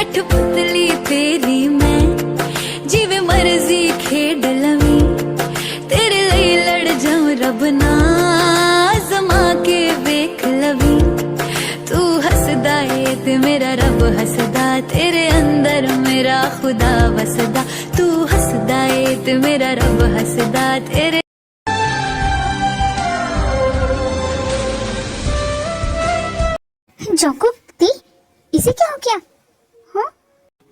कठपुतली तेरी मैं जिवे मर्जी खेड लवी तेरे लिए लड़ जाऊं रब ना आजमा के वेख लवी तू हसदा है ते मेरा रब हसदा तेरे अंदर मेरा खुदा वसदा तू हसदा है ते मेरा रब हसदा तेरे जोंकुक दी इसे क्या हो गया? हाँ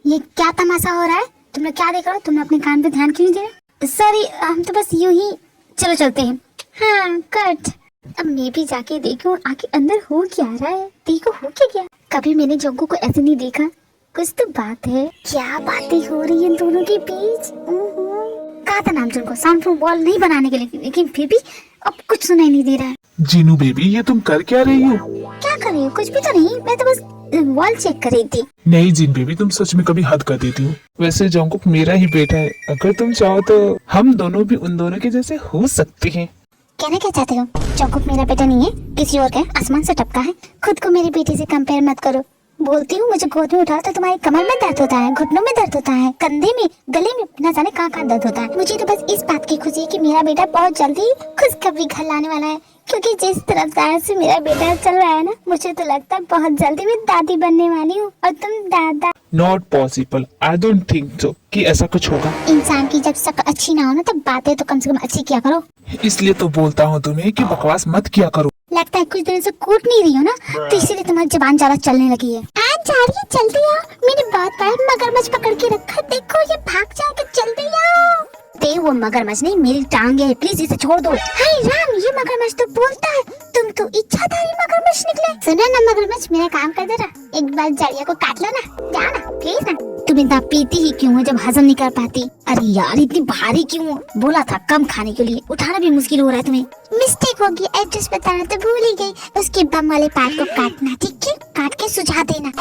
ये क्या तमाशा हो रहा है? तुम लोग क्या देख रहे हो? तुमने अपने कान पे ध्यान क्यों नहीं दे रहे? सॉरी हम तो बस यूं ही चलो चलते हैं। हाँ कट। अब मैं भी जाके देखूं आके अंदर हो क्या रहा है। देखो हो क्या गया। कभी मैंने जोंकुक को ऐसे नहीं देखा। कुछ तो बात है। क्या बातें हो रही है दोनों के बीच? कहा था नाम तुमको साउंड प्रूफ वॉल नहीं बनाने के लिए, लेकिन फिर भी अब कुछ सुनाई नहीं दे रहा है। जीनू बेबी ये तुम कर क्या रही हो? क्या कर रही हो? कुछ भी तो नहीं, मैं तो बस वॉल चेक कर रही थी। नहीं जीन बेबी तुम सच में कभी हद कर देती हो। वैसे जोंकुक मेरा ही बेटा है, अगर तुम चाहो तो हम दोनों भी उन दोनों के जैसे हो सकते हैं। कहना क्या चाहते हो? जोंकुक मेरा बेटा नहीं है, किसी और का है, आसमान से टपका है। खुद को मेरे बेटे से कंपेयर मत करो। बोलती हूँ मुझे गोद में उठाओ तो तुम्हारी कमर में दर्द होता है, घुटनों में दर्द होता है, कंधे में, गले में, न जाने कहाँ कहाँ दर्द होता है। मुझे तो बस इस बात की खुशी है कि मेरा बेटा बहुत जल्दी खुशखबरी घर लाने वाला है, क्योंकि जिस रफ्तार से मेरा बेटा चल रहा है ना, मुझे तो लगता है बहुत जल्दी मैं दादी बनने वाली हूँ और तुम दादा। Not possible, I don't think so कि ऐसा कुछ होगा। इंसान की जब शक्ल अच्छी ना हो ना, तब बातें तो कम से कम अच्छी किया करो। इसलिए तो बोलता हूँ तुम्हें कि बकवास मत किया करो। लगता है कुछ दिनों से कूट नहीं रही हो ना, तो इसीलिए तुम्हारी जुबान ज्यादा चलने लगी है। आज जा रही है, जल्दी आओ। मैंने बहुत बार मगरमच्छ पकड़ के रखा, देखो ये भाग जाएगा, जल्दी आओ। ते वो मगरमच्छ नहीं, मेरी टांगे है, प्लीज इसे छोड़ दो। हाय राम, ये मगरमच्छ तो बोलता है, तुम तो इच्छाधारी मगरमच्छ निकले। सुनो ना मगरमच्छ, मेरा काम कर जरा, एक बार जड़िया को काट लो ना, जाओ ना प्लीज ना। तुम इतना पीती ही क्यों हो जब हजम नहीं कर पाती? अरे यार इतनी भारी क्यों हो? बोला था कम खाने के लिए, उठाना भी मुश्किल हो रहा है तुम्हें। मिस्टेक होगी, एड्रेस बताना तो भूल ही गई। उसके बम वाले पार्ट को काटना, ठीक है? काट के सुझा देना।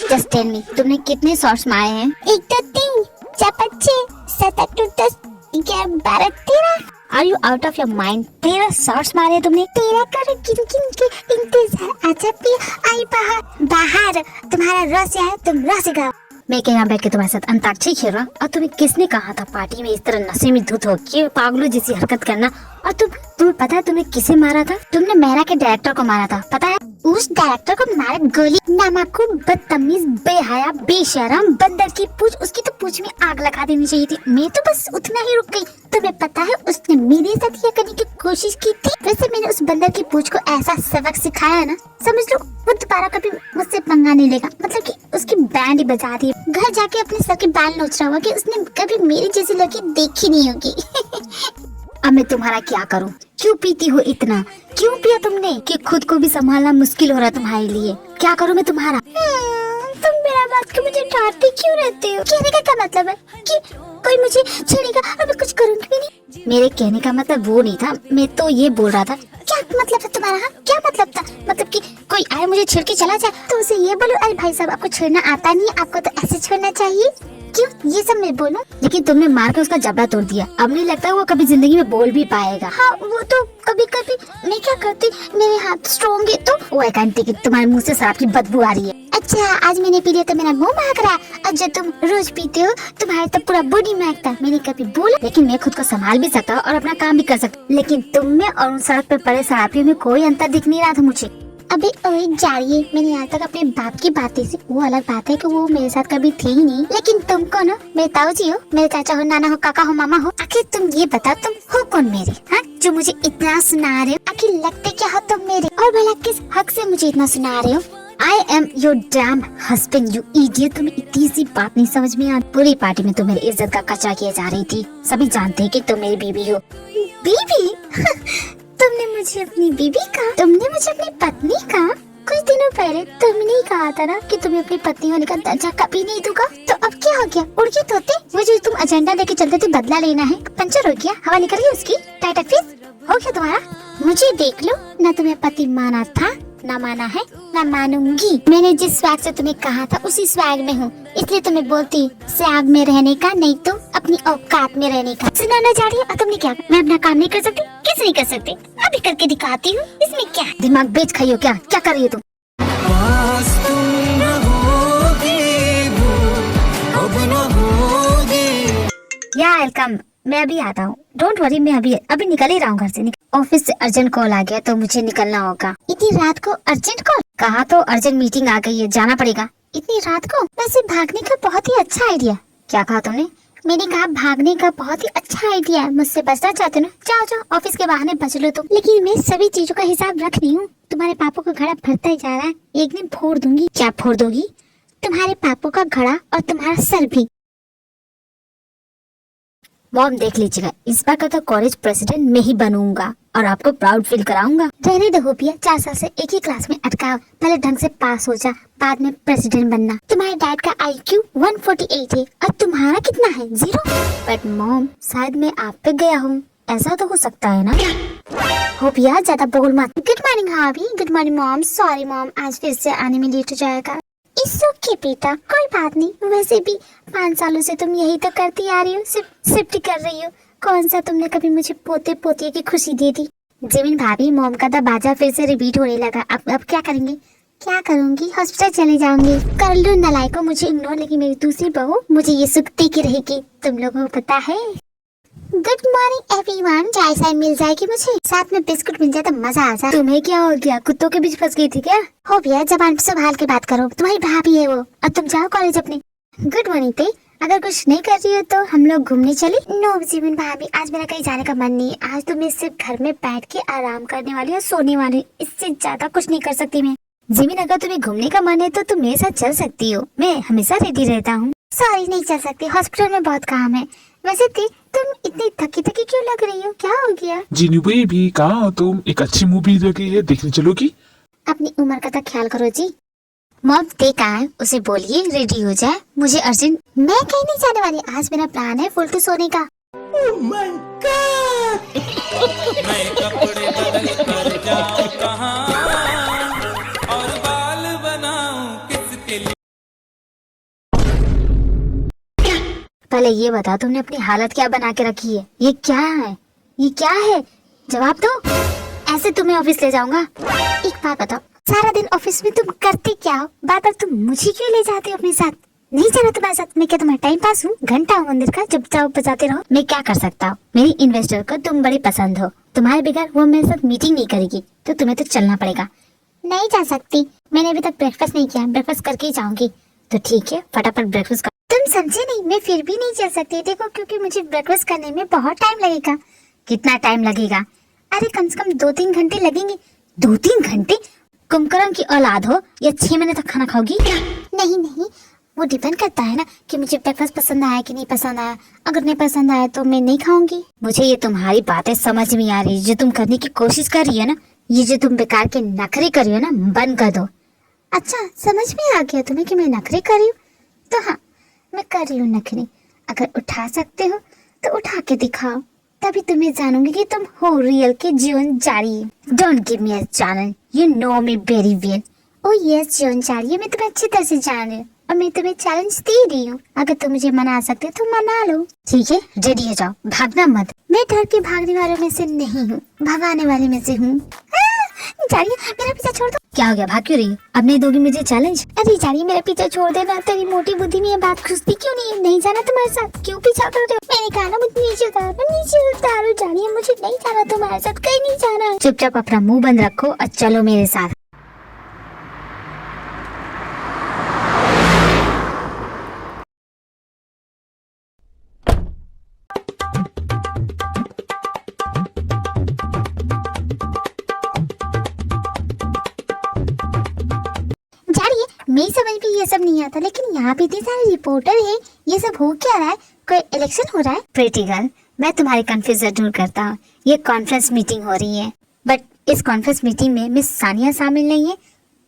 जस्ट टेल मी, तुमने कितने शॉट्स मारे हैं? 1 2 3 4 5 6 7 8 9 10 11 12 13। Are you out of your mind? 13 shots मारे तुमने। 13 करो किन किन के इंतजार। अच्छा पिया आई बाहर तुम्हारा रस है, तुम रस गाओ। मैं क्या यहाँ बैठ के तुम्हारे साथ अंताक्षरी खेल रहा? और तुम्हें किसने कहा था पार्टी में इस तरह नशे में धुत हो के पागलों जैसी हरकत करना? और तुम्हें पता है तुमने किसे मारा था? तुमने मेरा के डायरेक्टर को मारा था, पता है? उस डायरेक्टर को मारे गोली। नामाकूम, बदतमीज, बेहया, बेशरम, बंदर की पूंछ, उसकी तो पूंछ में आग लगा देनी चाहिए थी। मैं तो बस उतना ही रुक गई। तुम्हें पता है उसने मेरे साथ यह करने की कोशिश की थी। वैसे मैंने उस बंदर की पूंछ को ऐसा सबक सिखाया ना, समझ लो वो दोबारा कभी मुझसे पंगा नहीं लेगा। मतलब कि उसकी बैंड ही बजा दी। घर जाके अपने सर के बाल नोच रहा होगा कि उसने कभी मेरी जैसी लड़की देखी नहीं होगी। अब मैं तुम्हारा क्या करूं? क्यों पीती हो इतना? क्यों पिया तुमने कि खुद को भी संभालना मुश्किल हो रहा है तुम्हारे लिए? क्या करूं मैं तुम्हारा? तुम मेरा बात को मुझे डांटते क्यों रहते हो? कहने का क्या मतलब है कि कोई मुझे छेड़ेगा और मैं कुछ करूंगी भी नहीं? मेरे कहने का मतलब वो नहीं था, मैं तो ये बोल रहा था। क्या मतलब था तुम्हारा? हाँ? क्या मतलब था? मतलब कि कोई आए मुझे छेड़ के चला जाए तो उसे ये बोलो, अरे भाई साहब आपको छेड़ना आता नहीं, आपको तो ऐसे छोड़ना चाहिए। क्यों ये सब मैं बोलूं? लेकिन तुमने मार के उसका जबड़ा तोड़ दिया। अब नहीं लगता वो कभी जिंदगी में बोल भी पाएगा। हाँ वो तो कभी कभी मैं क्या करती, मेरे हाथ स्ट्रॉन्ग है तो। वो एक आंटी की तुम्हारे मुंह से शराब की बदबू आ रही है। अच्छा आज मैंने पी लिया तो मेरा मुंह महक रहा है, और जब तुम रोज पीते हो तुम्हारे तो पूरा बॉडी महकता है। मैंने कभी बोला? लेकिन मैं खुद को संभाल भी सकता और अपना काम भी कर सकता, लेकिन तुम में और उन सड़क पे पड़े शराबियों में कोई अंतर दिख नहीं रहा था मुझे। अबे ओए जाइए, मैंने आज तक अपने बाप की बातें से, वो अलग बात है कि वो मेरे साथ कभी थे ही नहीं, लेकिन तुम कौन हो? मेरे ताऊ जी हो, मेरे चाचा हो, नाना हो, काका हो, मामा हो। आखिर तुम ये बताओ तुम हो कौन मेरे? हाँ जो मुझे इतना सुना रहे हो? आखिर लगते क्या हो तुम मेरे? और भला किस हक से मुझे इतना सुना रहे हो? I am your damn husband, you idiot। तुम्हें इतनी सी बात नहीं समझ में आ? पूरी पार्टी में तुम मेरी इज्जत का कचरा किया जा रही थी। सभी जानते हैं कि तुम मेरी बीवी हो। बीवी? तुमने मुझे अपनी बीवी कहा? तुमने मुझे अपनी पत्नी कहा? कुछ दिनों पहले तुमने ही कहा था ना कि तुम्हें अपनी पत्नी होने का दर्जा कभी नहीं दूंगा। तो अब क्या हो गया? उड़ के तोते, वो जो तुम एजेंडा लेके चलते थे बदला लेना है, पंचर हो गया, हवा निकल गई उसकी, टाइट फिस हो गया तुम्हारा। मुझे देख लो, ना तुम्हें पति माना था ना माना है ना मानूंगी। मैंने जिस स्वैग से तुम्हें कहा था उसी स्वैग में हूँ, इसलिए तुम्हें बोलती स्वैग में रहने का, नहीं तो अपनी औकात में रहने का। सुनाना जा रही है? और तुमने क्या? मैं अपना काम नहीं कर सकती? कैसे नहीं कर सकती? अभी करके दिखाती हूँ। इसमें क्या है? दिमाग बेच खाई हो क्या? क्या कर रही हो तुम? या वेलकम, मैं अभी आता हूँ। डोंट वरी, मैं अभी निकल ही रहा हूँ घर से। ऑफिस से अर्जेंट कॉल आ गया तो मुझे निकलना होगा। इतनी रात को अर्जेंट कॉल? कहा तो अर्जेंट मीटिंग आ गई है, जाना पड़ेगा। इतनी रात को? वैसे भागने का बहुत ही अच्छा आइडिया। क्या कहा तुमने? मैंने कहा भागने का बहुत ही अच्छा आइडिया है। मुझसे बचना चाहते हो ना? जाओ जाओ, ऑफिस के बहाने बच लो तुम। लेकिन मैं सभी चीजों का हिसाब रख रही हूँ। तुम्हारे पापा का घड़ा भरता ही जा रहा है, एक दिन फोड़ दूंगी। क्या फोड़ दोगी? तुम्हारे पापा का घड़ा और तुम्हारा सर भी। मॉम देख लीजिएगा, इस बार का तो कॉलेज प्रेसिडेंट मैं ही बनूंगा और आपको प्राउड फील कराऊंगा। रहने दो होपिया, 4 साल से एक ही क्लास में अटका, पहले ढंग से पास हो जा, बाद में प्रेसिडेंट बनना। तुम्हारे डैड का IQ 148 है और तुम्हारा कितना है? 0। बट मॉम, शायद मैं आप पे गया हूँ, ऐसा तो हो सकता है ना? होपिया ज्यादा बोल मत। गुड मॉर्निंग भाभी। Good morning mom. Sorry mom, आज फिर से आने में लेट हो जाएगा। इट्स ओके बेटा, कोई बात नहीं। वैसे भी 5 सालों से तुम यही तो करती आ रही हो, शिफ्ट कर रही हो। कौन सा तुमने कभी मुझे पोते पोतियों की खुशी दे दी? जिमिन भाभी, मॉम का दरवाजा फिर से रिपीट होने लगा। अब क्या करेंगे? क्या करूंगी? हॉस्पिटल चले जाऊंगी। कर लो नलायको मुझे इग्नोर, लेकिन मेरी दूसरी बहू मुझे ये सुख देती रहेगी। तुम लोगों को पता है। Good morning everyone. चाय साय मिल जाएगी मुझे, साथ में बिस्कुट मिल जाए तो मजा आ जाए। तुम्हें क्या हो गया? कुत्तों के बीच फंस गई थी क्या? हो भैया, जबान संभाल के बात करो, तुम्हारी भाभी है वो। अब तुम जाओ कॉलेज अपने। गुड मॉर्निंग पे, अगर कुछ नहीं कर रही हो तो हम लोग घूमने चले। नो जीवन भाभी, आज मेरा कहीं जाने का मन नहीं है। आज तो मैं सिर्फ घर में बैठ के आराम करने वाली और सोने वाली, इससे ज्यादा कुछ नहीं कर सकती मैं। जिमिन, अगर तुम्हें घूमने का मन है तो तुम मेरे साथ चल सकती हो, मैं हमेशा रेडी रहता हूँ। सॉरी, नहीं चल सकती, हॉस्पिटल में बहुत काम है। वैसे तुम इतनी थकी थकी क्यों लग रही हो? क्या हो गया? जीनू बेबी, कहाँ हो तुम? एक अच्छी मूवी लगी है, देखने चलोगी? अपनी उम्र का तो ख्याल करो जी। मॉम ते कहाँ है? उसे बोलिए रेडी हो जाए, मुझे अर्जेंट। मैं कहीं नहीं जाने वाली, आज मेरा प्लान है फुल टू सोने का। Oh my God! मैं कपड़े बदल कर जाऊं कहाँ और बाल बनाऊं किसके लिए? पहले ये बता, तुमने अपनी हालत क्या बना के रखी है? ये क्या है? ये क्या है? जवाब दो। ऐसे तुम्हें ऑफिस ले जाऊंगा? एक बात बताओ, सारा दिन ऑफिस में तुम करते क्या हो? बार बार तुम मुझे क्यों ले जाते हो अपने साथ? नहीं जाना तुम्हारे साथ? मैं क्या तुम्हारा टाइम पास हूँ? घंटा हूँ मंदिर का, चुपचाप बजाते रहो। मैं क्या कर सकता हूँ? मेरी इन्वेस्टर को तुम बड़ी पसंद हो, तुम्हारे बगैर वो मेरे साथ मीटिंग नहीं करेगी, तो तुम्हें तो चलना पड़ेगा। नहीं जा सकती, मैंने अभी तक ब्रेकफास्ट नहीं किया, ब्रेकफास्ट करके ही जाऊंगी। तो ठीक है, फटाफट ब्रेकफास्ट कर। तुम समझे नहीं, मैं फिर भी नहीं चल सकती। देखो, क्योंकि मुझे ब्रेकफास्ट करने में बहुत टाइम लगेगा। कितना टाइम लगेगा? अरे कम से कम 2-3 घंटे लगेंगे। 2-3 घंटे? कुंभकर्ण की औलाद हो या 6 महीने तक खाना खाओगी? नहीं नहीं, वो डिपेंड करता है ना कि मुझे ब्रेकफास्ट पसंद आया कि नहीं पसंद आया। अगर नहीं पसंद आया तो मैं नहीं खाऊंगी। मुझे ये तुम्हारी बातें समझ में आ रही, जो तुम करने की कोशिश कर रही है ना, ये जो तुम बेकार के नखरे कर रही हो ना, बंद कर दो। अच्छा, समझ में आ गया तुम्हें कि मैं नखरे कर रही हूँ? तो हाँ, मैं कर रही हूँ नखरे। अगर उठा सकते हो तो उठा के दिखाओ, तभी तुम्हें जानूंगी कि तुम हो रियल के जीवन जारी। Don't give me a challenge, you know me very well. Oh yes जीवन जारी, मैं तुम्हें अच्छी तरह से जान रही हूँ और मैं तुम्हें चैलेंज दे रही हूँ। अगर तुम मुझे मना सकते तो मना लो। ठीक है, रेडी हो जाओ, भागना मत। मैं डर के भागने वालों में से नहीं हूँ, भगाने वाले में से हूँ। जारी, मेरा पीछा छोड़ दो। क्या हो गया, भाग क्यों रही हो? अब नहीं दोगी मुझे चैलेंज? अरे जारी, मेरा पीछा छोड़ देना। तेरी मोटी बुद्धि में ये बात घुसती क्यों नहीं है? नहीं जाना तुम्हारे साथ, क्यों पीछा कर रहे हो? मैंने कहा ना मुझे नीचे उतारो जारी, मुझे नहीं जाना तुम्हारे साथ, कहीं नहीं जाना। चुपचाप अपना मुंह बंद रखो और चलो मेरे साथ। मैं समझ में ये सब नहीं आता, लेकिन यहाँ पे इतने सारे रिपोर्टर हैं, ये सब हो क्या रहा है? कोई इलेक्शन हो रहा है? प्रीटी गर्ल, मैं तुम्हारी कंफ्यूजन दूर करता हूँ। ये कॉन्फ्रेंस मीटिंग हो रही है, बट इस कॉन्फ्रेंस मीटिंग में मिस सानिया शामिल नहीं है,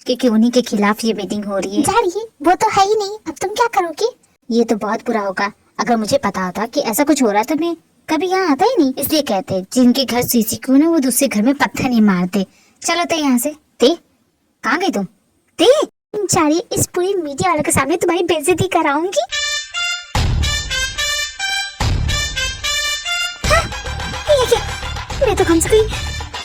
क्योंकि उन्हीं के खिलाफ ये मीटिंग हो रही है। जारी, वो तो है ही नहीं, अब तुम क्या करोगी? ये तो बहुत बुरा होगा। अगर मुझे पता होता कि ऐसा कुछ हो रहा है तो मैं कभी यहाँ आता ही नहीं। इसलिए कहते हैं जिनके घर सीसी क्यों ना, वो दूसरे घर में पत्थर नहीं मारते। चलो तो यहाँ से। ते, कहाँ गई तुम? ते जारी, इस पूरी मीडिया वालों के सामने तुम्हारी बेइज्जती कराऊंगी। हाँ, ये क्या? मैं तो कम से कम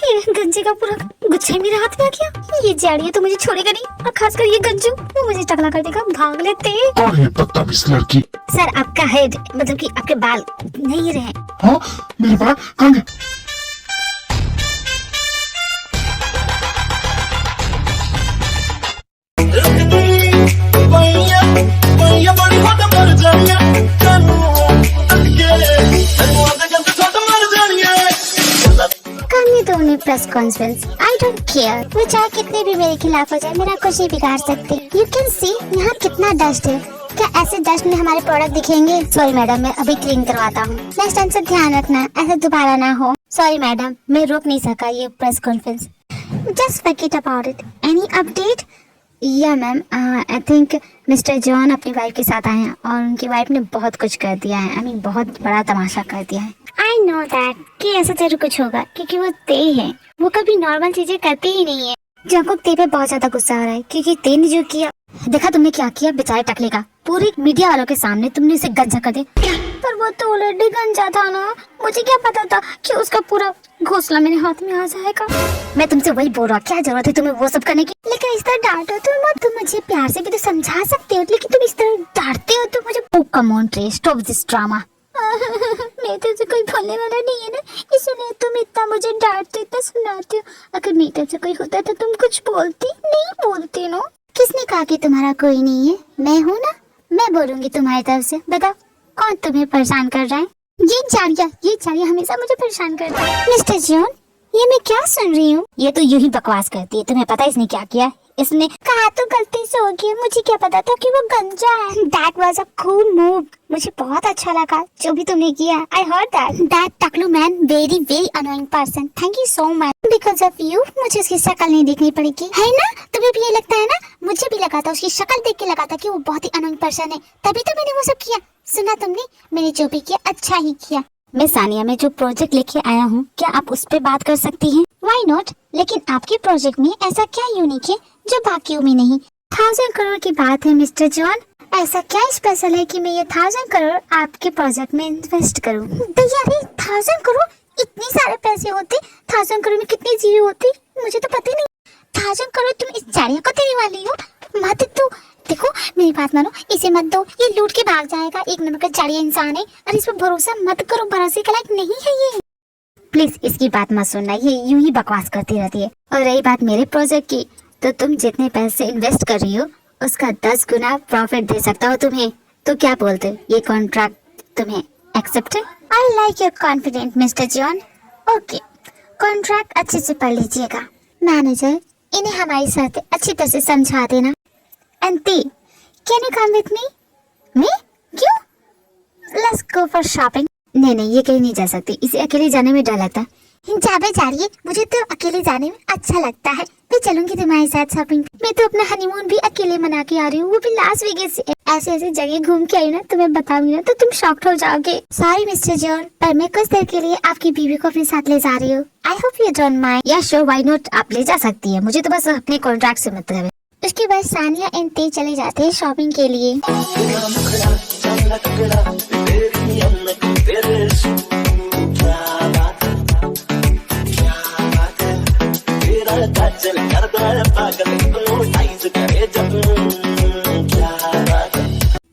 ये गंजे का पूरा गुच्छा मेरे हाथ में आ गया। ये झाड़ियाँ तो मुझे छोड़ेगा नहीं, और खासकर ये गंजू वो मुझे टकला कर देगा। भाग लेते। कौन है बदतमीज लड़की? सर आपका हेड मतलब कि आपके बाल नहीं रहे। हाँ मेरे बाल कहाँ गए? करने दो उन्हें press conference. I don't care, वो चाहे कितने भी मेरे खिलाफ हो जाए, मेरा कुछ नहीं बिगाड़ सकते। यू कैन सी यहाँ कितना डस्ट है। क्या ऐसे डस्ट में हमारे प्रोडक्ट दिखेंगे? सॉरी मैडम, मैं अभी क्लीन करवाता हूँ। नेक्स्ट टाइम से ध्यान रखना, ऐसा दोबारा ना हो। सॉरी मैडम, मैं रोक नहीं सका ये press conference. Just forget about it. Any update? या ma'am, I think mister John अपनी वाइफ के साथ आए हैं और उनकी वाइफ ने बहुत कुछ कर दिया है। आई मीन बहुत बड़ा तमाशा कर दिया है। आई नो दैट कि ऐसा जरूर कुछ होगा क्योंकि वो ते है, वो कभी नॉर्मल चीजें करते ही नहीं है। जंकुक ते पे बहुत ज्यादा गुस्सा आ रहा है क्योंकि ते ने जो किया, देखा तुमने क्या किया बेचारे टकले का, पूरी मीडिया वालों के सामने तुमने उसे गंजा कर दिया। पर वो तो ऑलरेडी गंजा था ना, मुझे क्या पता था कि उसका पूरा घोंसला मेरे हाथ में आ जाएगा। मैं तुमसे वही बोल रहा, क्या जरूरत है तुम्हें वो सब करने की? लेकिन इस तरह डांटो तो मत, तुम मुझे प्यार से भी तो समझा सकते हो, लेकिन तुम इस तरह डांटते हो तो मुझे come on tray, stop this drama. मैं तो कोई बोलने वाला नहीं है ना, इसलिए तुम इतना मुझे डांटते, इतना सुनाते हो। अगर मेरी तरफ से कोई होता तो तुम कुछ बोलती नहीं, बोलती नो। किसने कहा कि तुम्हारा कोई नहीं है? मैं हूँ ना, मैं बोलूंगी तुम्हारी तरफ से। बताओ कौन तुम्हें परेशान कर रहा है? ये चारिया हमेशा मुझे परेशान करता है। मिस्टर जॉन, ये मैं क्या सुन रही हूँ? ये तो यूं ही बकवास करती है। तुम्हें पता है इसने क्या किया? इसने कहा तो गलती से हो गया, मुझे क्या पता था कि वो गंजा है। That was a cool move. मुझे बहुत अच्छा लगा जो भी तुमने किया। I heard that. That Taklu man, very very annoying person. Thank you so much. Because of you, मुझे उसकी शक्ल नहीं देखनी पड़ेगी, है ना? तुम्हें भी ये लगता है ना? मुझे भी लगा था, उसकी शक्ल देख के लगा था कि वो बहुत ही annoying person है, तभी तो मैंने वो सब किया। सुना तुमने? मैंने जो भी किया अच्छा ही किया। मैं सानिया में जो प्रोजेक्ट लेके आया हूँ, क्या आप उस पे बात कर सकती हैं? Why not? लेकिन आपके प्रोजेक्ट में ऐसा क्या यूनिक है जो बाकियों में नहीं? 1000 करोड़ की बात है मिस्टर जॉन। ऐसा क्या स्पेशल है कि मैं ये 1000 करोड़ आपके प्रोजेक्ट में इन्वेस्ट करूँ? यार 1000 करोड़, इतने सारे पैसे होते? 1000 करोड़ में कितनी जीरो होती? मुझे तो पता ही नहीं। 1000 करोड़ तुम इस चारिया को देने वाली हो? मत तो देखो, मेरी बात मानो, इसे मत दो, ये लूट के भाग जाएगा। एक नंबर का चारिया इंसान है और इस पर भरोसा मत करो, भरोसे का लायक नहीं है ये। प्लीज इसकी बात मत सुनना, ये यूं ही बकवास करती रहती है। और रही बात मेरे प्रोजेक्ट की, तो तुम जितने पैसे इन्वेस्ट कर रही हो उसका 10 गुना प्रॉफिट दे सकता हो तुम्हें। तो क्या बोलते हो, ये कॉन्ट्रैक्ट तुम्हें एक्सेप्ट है? I like your confident mister John. Okay, contract अच्छे से पढ़ लीजिएगा। मैनेजर, इन्हें हमारी शर्तें अच्छी तरह से समझा देना। Anti, can you come with me? मैं? क्यों? Let's go for shopping. नहीं, ये कहीं नहीं जा सकती, इसे अकेले जाने में डर लगता है। जावे जा रही है, मुझे तो अकेले जाने में अच्छा लगता है। मैं चलूंगी तुम्हारे साथ शॉपिंग। मैं तो अपना हनीमून भी अकेले मना के आ रही हूँ, वो भी लास वेगास से। ऐसे ऐसे जगह घूम के आई ना, तुम्हें बताऊंगी ना तो तुम शॉक्ड हो जाओगे। सॉरी मिस्टर जॉन, पर मैं कुछ देर के लिए आपकी बीवी को अपने साथ ले जा रही हूँ। I hope you don't mind. या श्योर, व्हाई नॉट, आप ले जा सकती है, मुझे तो बस अपने कॉन्ट्रैक्ट से मतलब है। उसके बाद सानिया एंड ते चले जाते हैं शॉपिंग के लिए।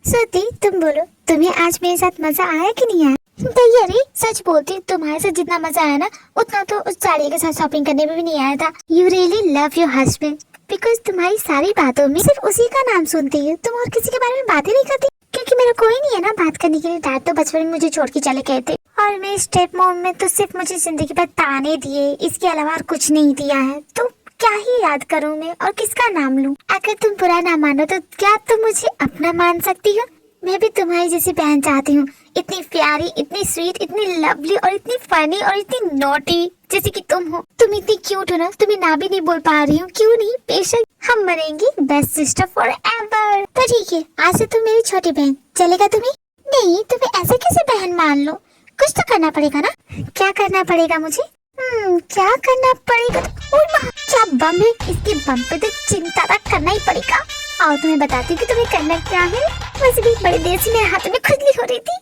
सती, तुम बोलो, तुम्हें आज मेरे साथ मजा आया कि नहीं आया? भैया रे, सच बोलती, तुम्हारे साथ जितना मजा आया ना, उतना तो उस साड़ी के साथ शॉपिंग करने में भी नहीं आया था। You really love your husband, because तुम्हारी सारी बातों में सिर्फ उसी का नाम सुनती है, तुम और किसी के बारे में बात ही नहीं करती। क्योंकि मेरा कोई नहीं है ना बात करने के लिए। डैड तो बचपन में मुझे छोड़ के चले गए थे, और मेरे स्टेप मॉम में तो सिर्फ मुझे जिंदगी भर ताने दिए, इसके अलावा और कुछ नहीं दिया है। तो क्या ही याद करूं मैं और किसका नाम लूं? अगर तुम बुरा ना मानो तो क्या तुम मुझे अपना मान सकती हो? मैं भी तुम्हारी जैसी बहन चाहती हूँ, इतनी प्यारी, इतनी स्वीट, इतनी लवली और इतनी फनी और इतनी नॉटी जैसे कि तुम हो। तुम इतनी क्यूट हो ना, तुम्हें ना भी नहीं बोल पा रही हूँ। क्यों नहीं, बेशक हम बनेंगी बेस्ट सिस्टर फॉर एवर। तो ठीक है, आज से तुम मेरी छोटी बहन, चलेगा तुम्हें? नहीं, तुम्हें ऐसे कैसे बहन मान लो, कुछ तो करना पड़ेगा ना। क्या करना पड़ेगा मुझे? क्या करना पड़ेगा? क्या बम है, इसके बम पे तो चिंता करना ही पड़ेगा। आओ तुम्हें बताती हूँ कि तुम्हें करना क्या है। वैसे भी बड़े देर से मेरे हाथ में खुजली हो रही थी।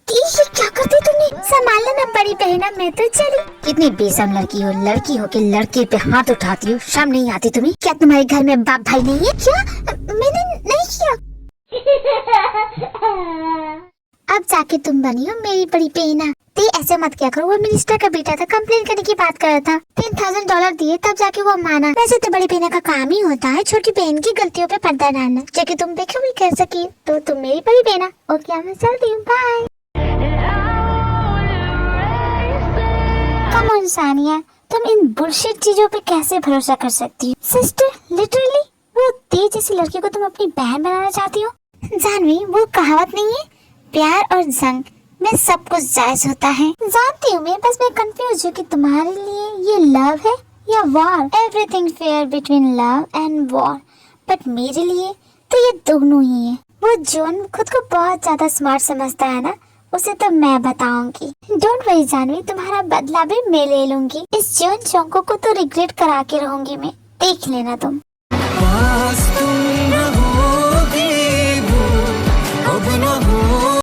ये क्या करती तुमने? संभाल लेना बड़ी बहना, मैं तो चली। कितनी बेशर्म लड़की हो के लड़के पे हाथ उठाती हो, शर्म नहीं आती तुम्हें? क्या तुम्हारे घर में बाप भाई नहीं है क्या? मैंने नहीं किया। अब जाके तुम बनी हो मेरी बड़ी बहना। ते ऐसे मत क्या करो, वो मिनिस्टर का बेटा था, कंप्लेन करने की बात कर रहा था। $10,000 दिए तब जाके वो माना। वैसे तो बड़ी बहना का काम ही होता है छोटी बहन की गलतियों पे पर्दा डालना, जो कि तुम देखो भी कर सकी। तो तुम मेरी बड़ी बहना। ओके मैं चलती हूँ, बाय। कम ऑन सानिया, तुम इन बुलशिट चीजों पे कैसे भरोसा कर सकती हो? सिस्टर लिटरली वो तेज जैसी लड़की को तुम अपनी बहन बनाना चाहती हो? जानवी, वो कहावत नहीं है, प्यार और जंग में सब कुछ जायज होता है। जानती हूँ मैं, बस मैं कंफ्यूज हूँ कि तुम्हारे लिए ये लव है या war. Everything fair between love and war, but मेरे लिए तो ये दोनों ही है। वो जॉन खुद को बहुत ज्यादा स्मार्ट समझता है ना, उसे तो मैं बताऊंगी। डोंट वरी जानवी, तुम्हारा बदला भी मैं ले लूंगी। इस जॉन चौंको को तो रिग्रेट करा के रहूंगी मैं, देख लेना तुम।